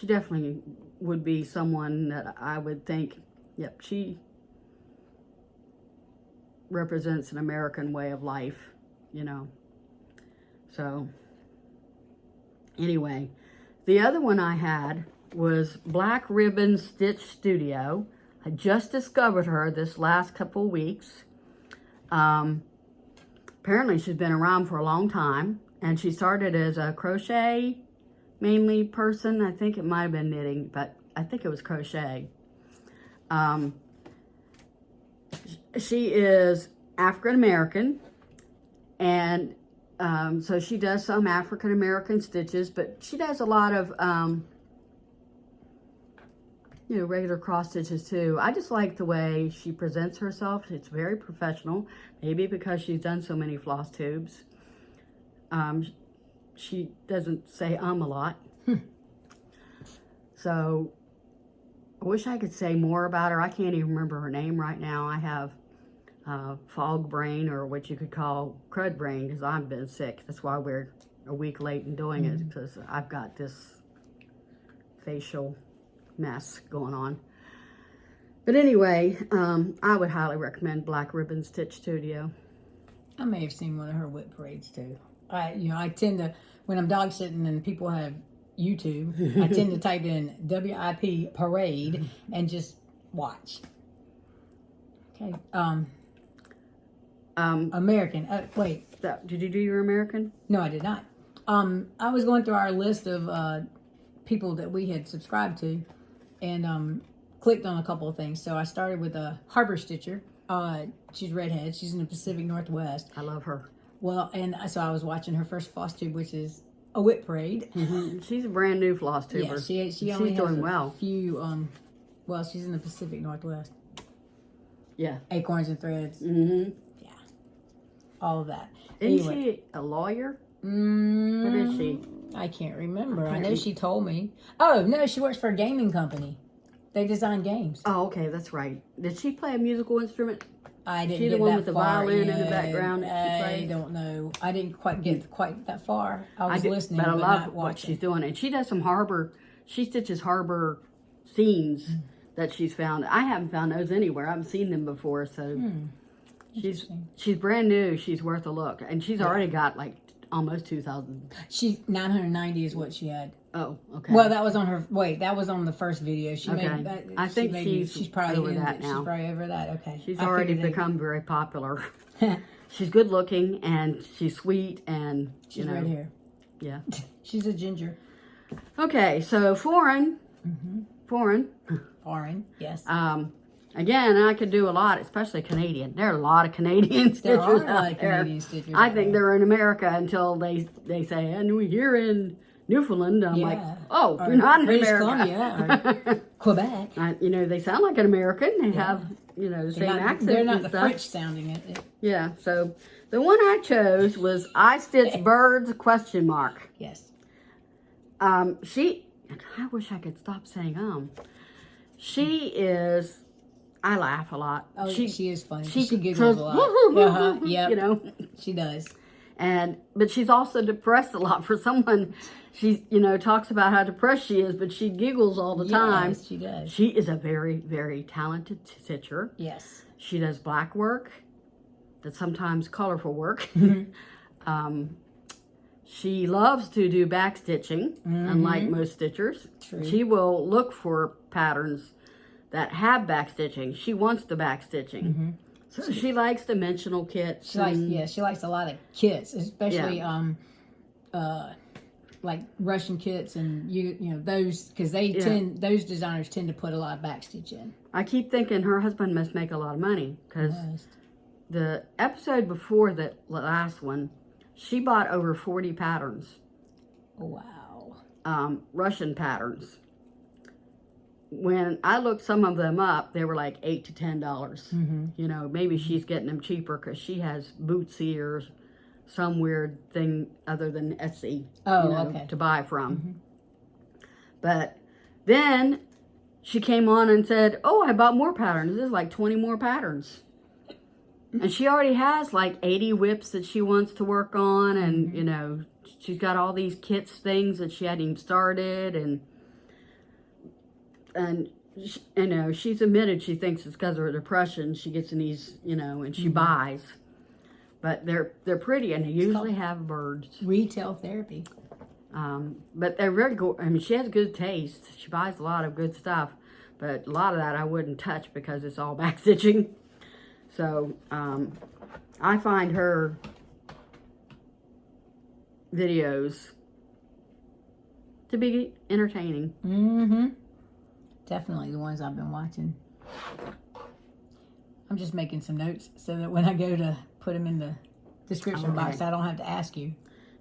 definitely would be someone that I would think, yep, she represents an American way of life, you know. So anyway, the other one I had was Black Ribbon Stitch Studio. I just discovered her this last couple weeks. Apparently she's been around for a long time, and she started as a crochet mainly person. I think it might have been knitting, but I think it was crochet. She is African American, and so she does some African American stitches, but she does a lot of you know, regular cross stitches too. I just like the way she presents herself. It's very professional, maybe because she's done so many floss tubes. She doesn't say a lot. So I wish I could say more about her. I can't even remember her name right now. I have fog brain, or what you could call crud brain, because I've been sick. That's why we're a week late in doing it, because I've got this facial mess going on. But anyway, I would highly recommend Black Ribbon Stitch Studio. I may have seen one of her whip parades too. I tend to, when I'm dog sitting and people have YouTube, I tend to type in WIP parade and just watch. Okay. American. Wait. Did you do your American? No, I did not. I was going through our list of people that we had subscribed to, and clicked on a couple of things. So I started with a Harbor Stitcher. She's redhead. She's in the Pacific Northwest. I love her. Well, and so I was watching her first Flosstube, which is a whip parade. She's a brand new floss tuber. Yeah, she only has doing a well. few. Well, she's in the Pacific Northwest. Yeah. Acorns and Threads. Yeah. All of that. Isn't she a lawyer? What is she? I can't remember. I know she told me. Oh, no, she works for a gaming company. They design games. Oh, okay, that's right. Did she play a musical instrument? I didn't She get the one that with the far violin yet. in the background that she I plays? don't know. I didn't quite get quite that far. I was listening, but I but love not what watching. she's doing. And she does some harbor, she stitches harbor scenes that she's found. I haven't found those anywhere. I haven't seen them before, so she's brand new. She's worth a look. And she's already got like almost 2,000. She 990 is what she had. Oh, okay. Well, that was on her. Wait, that was on the first video. She made that. I think she's probably over that now. She's probably over that. Okay. She's already become very popular. She's good looking, and she's sweet, and she's red hair. Yeah. She's a ginger. Okay, so foreign. Foreign. Yes. Again, I could do a lot, especially Canadian. There are a lot of Canadian stitchers There are a lot out of there. Canadian stitchers. I think they're in America until they say, and we're here in Newfoundland. I'm like, oh, or you're not in British America. Columbia or Quebec. You know, they sound like an American. They have, you know, the same accents. They're not and the stuff. French sounding it. Yeah, so the one I chose was I Stitch Birds ? Yes. I wish I could stop saying She is, I laugh a lot. Oh, she is funny. She giggles a lot. Yep. You know. She does. But she's also depressed a lot. For someone, she, you know, talks about how depressed she is, but she giggles all the time. Yes, she does. She is a very, very talented stitcher. Yes. She does black work, that's sometimes colorful work. She loves to do back stitching, unlike most stitchers. True. She will look for patterns that have back stitching. She wants the back stitching. So she likes dimensional kits. She likes a lot of kits, especially like Russian kits and you know those, because those designers tend to put a lot of backstitch in. I keep thinking her husband must make a lot of money, because the episode before the last one, she bought over 40 patterns. Wow. Russian patterns. When I looked some of them up, they were like $8 to $10. You know, maybe she's getting them cheaper because she has Bootsy or some weird thing other than Etsy to buy from. But then she came on and said, oh, I bought more patterns. There's like 20 more patterns. And she already has like 80 whips that she wants to work on. And, you know, she's got all these kits things that she hadn't even started. And you know, she's admitted she thinks it's because of her depression. She gets in these, you know, and she buys. But they're pretty, and they usually have birds. Retail therapy. But they're very good. I mean, she has good taste. She buys a lot of good stuff. But a lot of that I wouldn't touch because it's all backstitching. So, I find her videos to be entertaining. Definitely the ones I've been watching. I'm just making some notes so that when I go to put them in the description box, I don't have to ask you.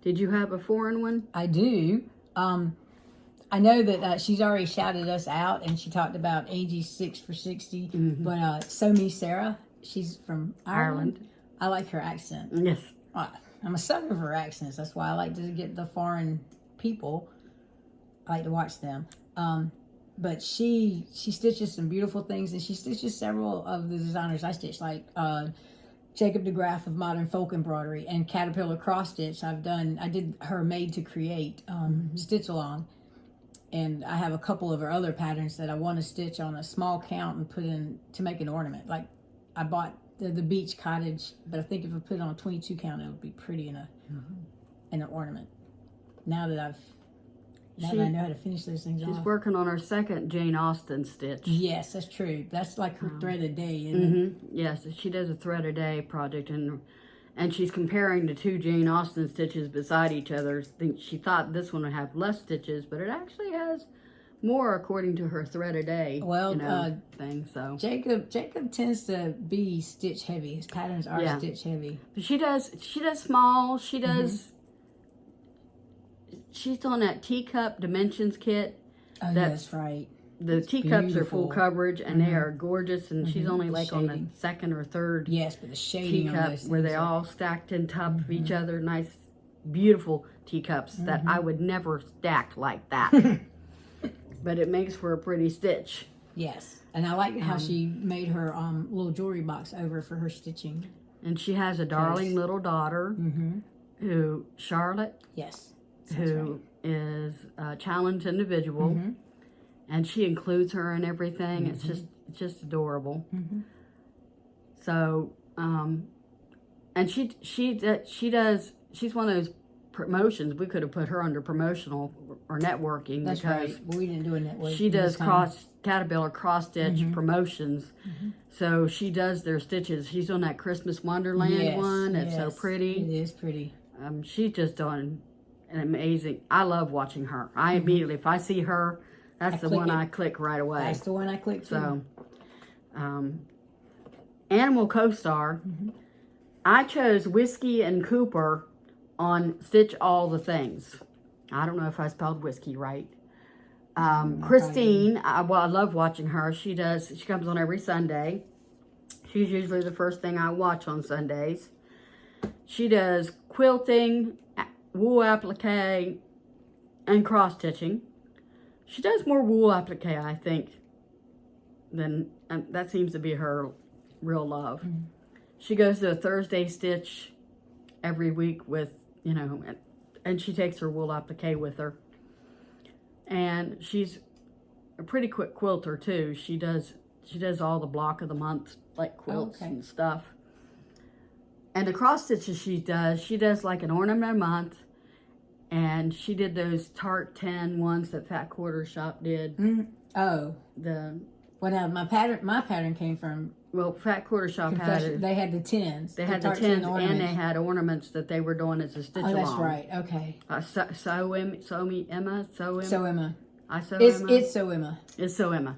Did you have a foreign one? I do. I know that she's already shouted us out, and she talked about AG 6 for 60. But So Me Sarah, she's from Ireland. I like her accent. Yes. I'm a sucker for her accents. That's why I like to get the foreign people. I like to watch them. But she stitches some beautiful things, and she stitches several of the designers I stitch, like Jacob DeGraff of Modern Folk Embroidery and Caterpillar Cross Stitch. I did her made to create stitch along, and I have a couple of her other patterns that I want to stitch on a small count and put in to make an ornament. Like I bought the beach cottage, but I think if I put it on a 22 count, it would be pretty in an ornament. Now that I know how to finish those things off. She's working on her second Jane Austen stitch. Yes, that's true. That's like her thread a day, isn't it? Yes, she does a thread a day project, and she's comparing the two Jane Austen stitches beside each other. She thought this one would have less stitches, but it actually has more according to her thread a day thing. So Jacob tends to be stitch heavy. His patterns are stitch heavy. But she does small. She does. She's on that teacup dimensions kit. Oh, that's right. The teacups are full coverage, and they are gorgeous. And she's only like on the second or third. Yes, but the shading teacup on those where they all stacked in top of each other. Nice, beautiful teacups that I would never stack like that. But it makes for a pretty stitch. Yes, and I like how she made her little jewelry box over for her stitching. And she has a darling little daughter, who Charlotte. Yes. Who is a challenged individual, and she includes her in everything. It's just adorable. So, and she's one of those promotions. We could have put her under promotional or networking. That's because right. Well, we didn't do a network. She does Caterpillar cross stitch promotions. So she does their stitches. She's on that Christmas Wonderland one. It's so pretty. It is pretty. She's just done an amazing. I love watching her. I immediately, if I see her, that's the one I click right away. That's the one I click too. So, Animal Co-Star. I chose Whisky and Cooper on Stitch All the Things. I don't know if I spelled whiskey right. Christine, I love watching her. She comes on every Sunday. She's usually the first thing I watch on Sundays. She does quilting, wool applique, and cross stitching. She does more wool applique, I think, than that seems to be her real love. She goes to a Thursday stitch every week with, and she takes her wool applique with her. And she's a pretty quick quilter too. She does all the block of the month like quilts and stuff. And the cross stitches she does like an ornament a month. And she did those Tart 10 ones that Fat Quarter Shop did. Oh. My pattern came from well, Fat Quarter Shop They had the tins. They had the tins, and they had ornaments that they were doing as a stitch along. Oh, that's right. Okay. So Emma. So Emma. It's So Emma. It's So Emma.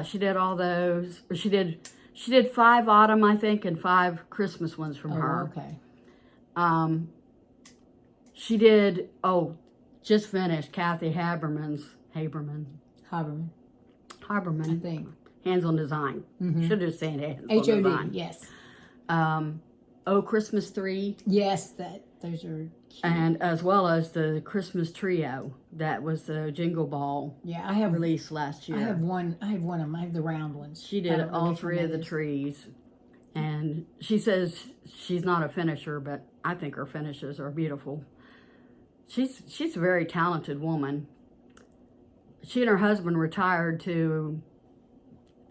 She did all those. She did 5 autumn, I think, and 5 Christmas ones from her. Okay. She did, just finished Kathy Haberman, I think. Hands on Design. Should have said Hands on HOD, Design. yes. Christmas 3. Yes, those are cute. And as well as the Christmas Trio. That was the Jingle Ball released last year. I had one of them. I have the round ones. She did all 3 of the trees. And she says she's not a finisher, but I think her finishes are beautiful. She's a very talented woman. She and her husband retired to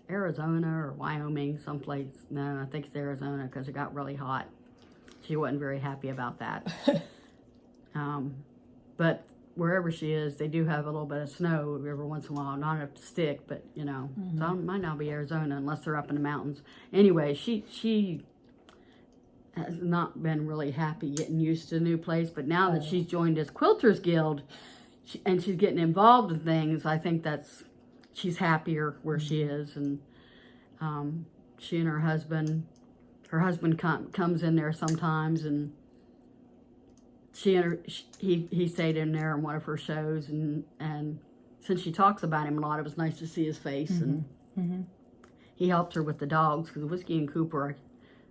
Arizona or Wyoming, someplace. No, I think it's Arizona because it got really hot. She wasn't very happy about that. But wherever she is, they do have a little bit of snow every once in a while. Not enough to stick, but you know, so it might not be Arizona unless they're up in the mountains. Anyway, she has not been really happy getting used to the new place, but now that she's joined this Quilters Guild and she's getting involved in things, I think she's happier where she is. And she and her husband comes in there sometimes, and he stayed in there in one of her shows, and since she talks about him a lot, it was nice to see his face. And he helps her with the dogs, because Whisky and Cooper,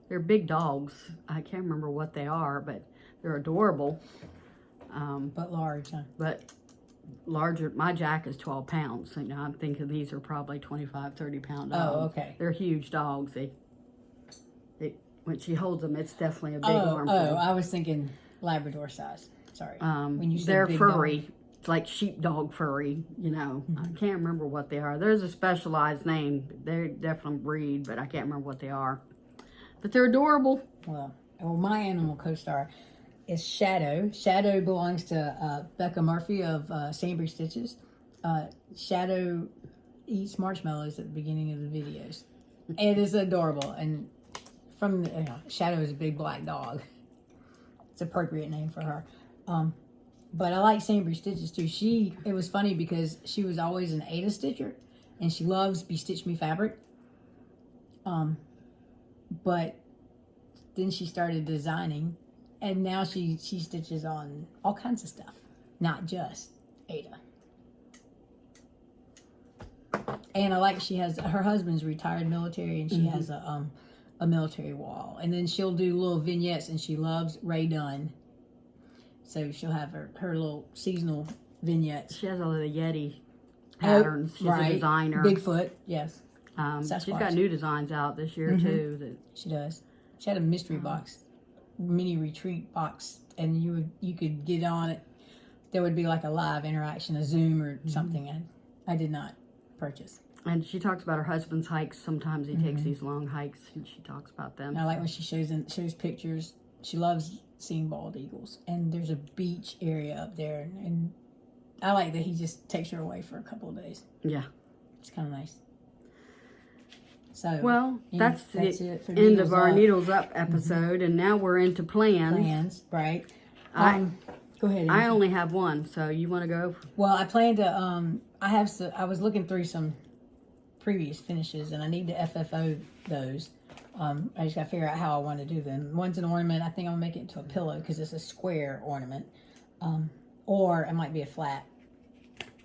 they're big dogs. I can't remember what they are, but they're adorable. But large, huh? But larger. My Jack is 12 pounds. So, you know, I'm thinking these are probably 25, 30-pound dogs. Oh, okay. They're huge dogs. They when she holds them, it's definitely a big armful. Oh, I was thinking Labrador size. Sorry. When you they're furry. Dog. It's like sheepdog furry, you know. I can't remember what they are. There's a specialized name. They're definitely breed, but I can't remember what they are. But they're adorable. Well, my animal co-star is Shadow. Shadow belongs to Becca Murphy of Sambrie Stitches. Shadow eats marshmallows at the beginning of the videos. It is adorable. And Shadow is a big black dog. It's an appropriate name for her. But I like Sambrie Stitches too. It was funny because she was always an Ada stitcher, and she loves Be Stitch Me fabric. But then she started designing, and now she stitches on all kinds of stuff, not just Ada. And I like she has her husband's retired military, and she has a military wall, and then she'll do little vignettes, and she loves Ray Dunn, so she'll have her little seasonal vignettes. She has all of the Yeti patterns. She's a designer. Bigfoot, yes. She's got new designs out this year too. She does. She had a mystery box, mini retreat box, and you could get on it. There would be like a live interaction, a Zoom or something. I did not purchase. And she talks about her husband's hikes. Sometimes he takes these long hikes, and she talks about them. And I like when she shows pictures. She loves seeing bald eagles, and there's a beach area up there, and I like that he just takes her away for a couple of days. Yeah, it's kind of nice. So, well, that's it for end of our Needles Up episode, and now we're into plans. Plans, right? Go ahead. I only have one, so you want to go? Well, I plan to. I was looking through some previous finishes, and I need to FFO those. I just got to figure out how I want to do them. One's an ornament. I think I'm gonna make it into a pillow because it's a square ornament, or it might be a flat.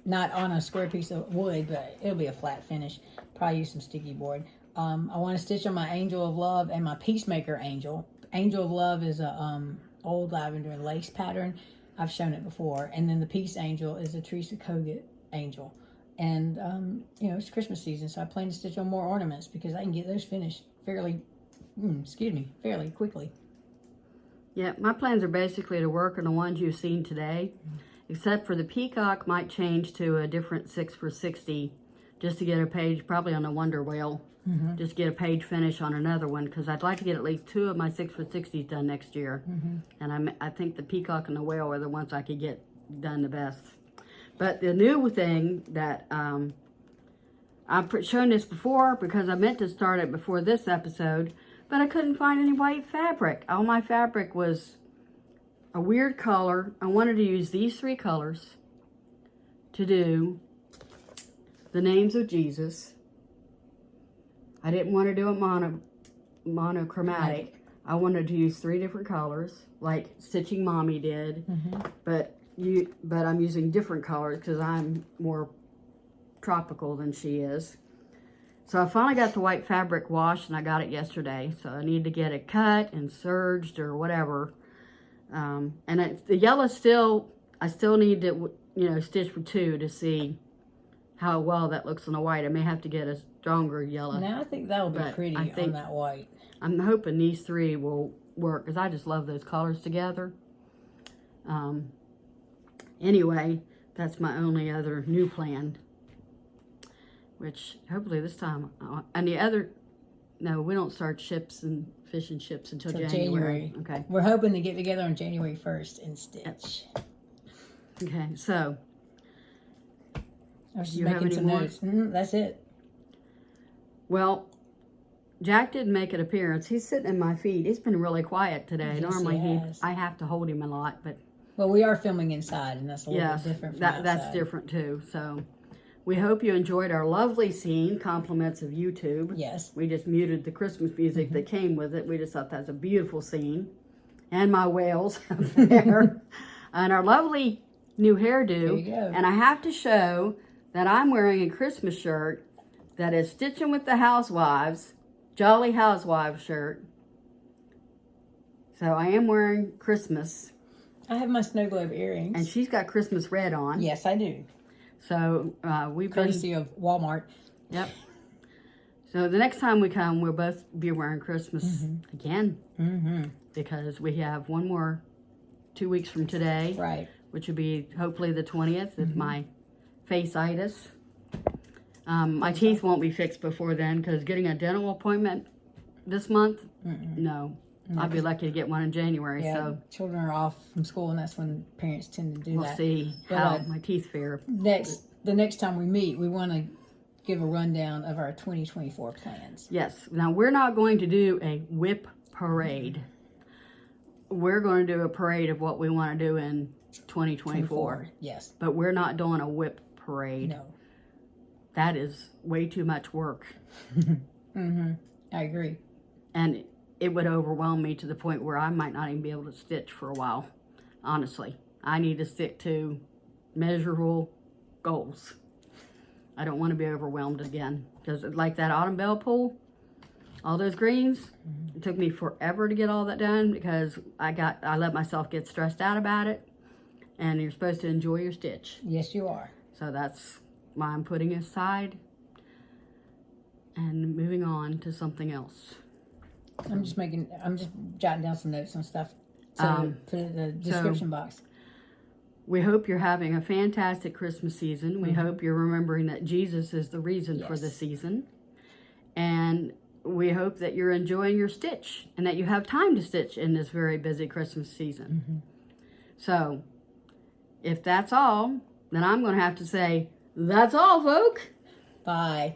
Not on a square piece of wood, but it'll be a flat finish. Probably use some sticky board. I want to stitch on my Angel of Love and my Peacemaker Angel. Angel of Love is a old lavender and lace pattern. I've shown it before. And then the Peace Angel is a Teresa Kogut angel. And, it's Christmas season, so I plan to stitch on more ornaments because I can get those finished fairly quickly. Yeah, my plans are basically to work on the ones you've seen today. Except for the peacock might change to a different 6x60 just to get a page, probably on the Wonder Whale, just get a page finish on another one, because I'd like to get at least 2 of my 6x60s done next year. And I think the peacock and the whale are the ones I could get done the best. But the new thing that I've shown this before because I meant to start it before this episode, but I couldn't find any white fabric. All my fabric was a weird color. I wanted to use these 3 colors to do the names of Jesus. I didn't want to do it monochromatic. I wanted to use 3 different colors, like Stitching Mommy did, but I'm using different colors because I'm more tropical than she is. So I finally got the white fabric washed, and I got it yesterday. So I need to get it cut and serged or whatever. The yellow I still need to, stitch for 2 to see how well that looks on the white. I may have to get a stronger yellow. Now I think that'll be pretty on that white. I'm hoping these 3 will work because I just love those colors together. Anyway, that's my only other new plan, which hopefully this time, and the other, no, we don't start ships and fish and ships until January. Okay. We're hoping to get together on January 1st and stitch. Okay, so. I was just making some notes. That's it. Well, Jack didn't make an appearance. He's sitting in my feet. He's been really quiet today. Yes, Normally I have to hold him a lot, but. Well, we are filming inside, and that's a little bit different from outside. That's different too. So we hope you enjoyed our lovely scene, compliments of YouTube. Yes. We just muted the Christmas music that came with it. We just thought that was a beautiful scene. And my whales up there. And our lovely new hairdo. There you go. And I have to show that I'm wearing a Christmas shirt that is Stitching with the Housewives, Jolly Housewives shirt. So I am wearing Christmas. I have my snow globe earrings. And she's got Christmas red on. Yes, I do. So we've Courtesy of Walmart. Yep. So the next time we come, we'll both be wearing Christmas again. Because we have 2 weeks from today. Right. Which will be hopefully the 20th of my face-itis. My teeth won't be fixed before then because getting a dental appointment this month, no. I'll be lucky to get one in January. Yeah, so children are off from school, and that's when parents tend to do that. We'll see how my teeth fare. The next time we meet, we want to give a rundown of our 2024 plans. Yes. Now, we're not going to do a whip parade. We're going to do a parade of what we want to do in 2024. Yes. But we're not doing a whip parade. No. That is way too much work. I agree. And it would overwhelm me to the point where I might not even be able to stitch for a while. Honestly, I need to stick to measurable goals. I don't want to be overwhelmed again. Because like that autumn bell pull, all those greens, it took me forever to get all that done because I let myself get stressed out about it. And you're supposed to enjoy your stitch. Yes, you are. So that's why I'm putting it aside and moving on to something else. I'm just jotting down some notes on stuff to put in the description box. We hope you're having a fantastic Christmas season. We hope you're remembering that Jesus is the reason for the season. And we hope that you're enjoying your stitch and that you have time to stitch in this very busy Christmas season. So, if that's all, then I'm going to have to say, that's all, folk. Bye.